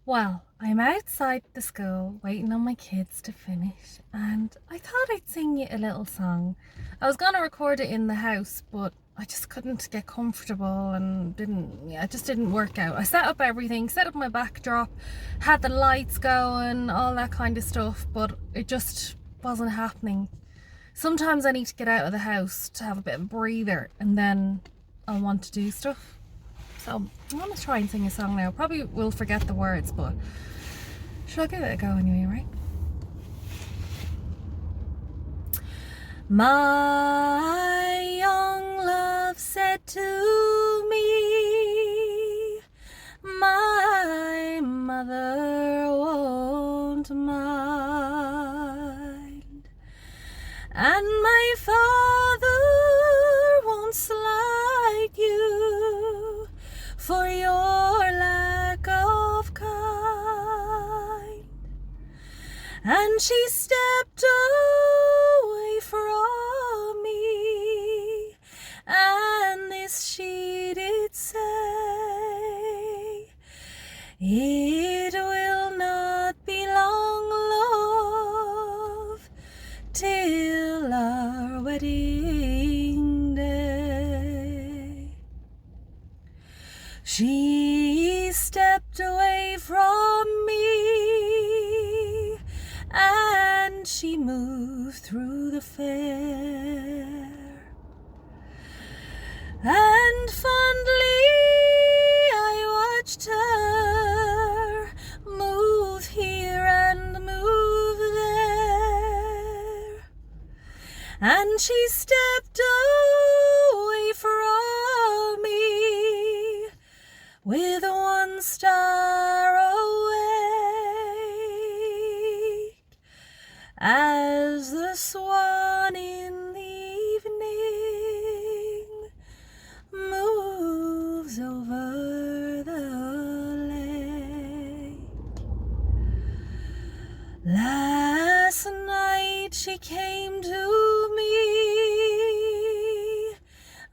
Well, I'm outside the school waiting on my kids to finish, and I thought I'd sing you a little song. I was gonna record it in the house, but I just couldn't get comfortable and it just didn't work out. I set up everything, set up my backdrop, had the lights going, all that kind of stuff, but it just wasn't happening. Sometimes I need to get out of the house to have a bit of a breather, and then I'll want to do stuff. So I'm gonna try and sing a song now. Probably will forget the words, but should I give it a go anyway, right? My young love said to me, my mother won't mind, and my father won't slight you for your lack of kind. And she stepped away from me, and this she did say, it will not be long, love, till our wedding day. She stepped away from me, and she moved through the fair, and fondly I watched her move here and move there, and she stepped away from me with one star awake, as the swan in the evening moves over the lake. Last night she came to me,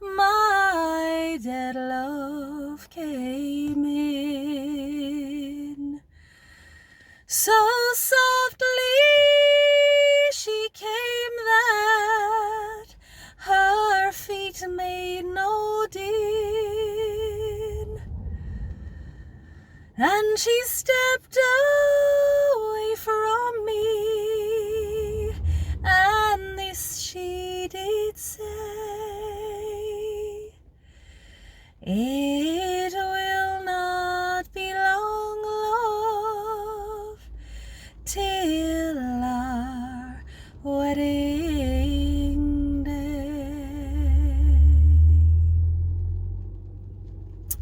my dead love came in, so softly she came that her feet made no din, and she stepped away from me, and this she did say, it will not be long, love, till our wedding day.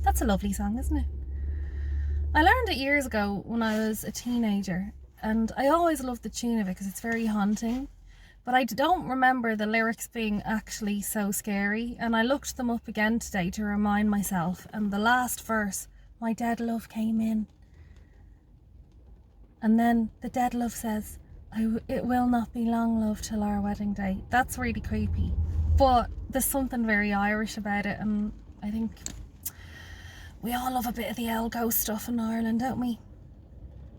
That's a lovely song, isn't it? I learned it years ago when I was a teenager, and I always loved the tune of it because it's very haunting. But I don't remember the lyrics being actually so scary, and I looked them up again today to remind myself, and the last verse, my dead love came in, and then the dead love says, it will not be long, love, till our wedding day. That's really creepy, but there's something very Irish about it, and I think we all love a bit of the old ghost stuff in Ireland, don't we?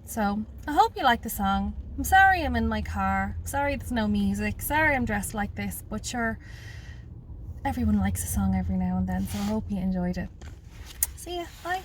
So I hope you like the song. I'm sorry I'm in my car, sorry there's no music, sorry I'm dressed like this, but sure, everyone likes a song every now and then, so I hope you enjoyed it. See ya, bye.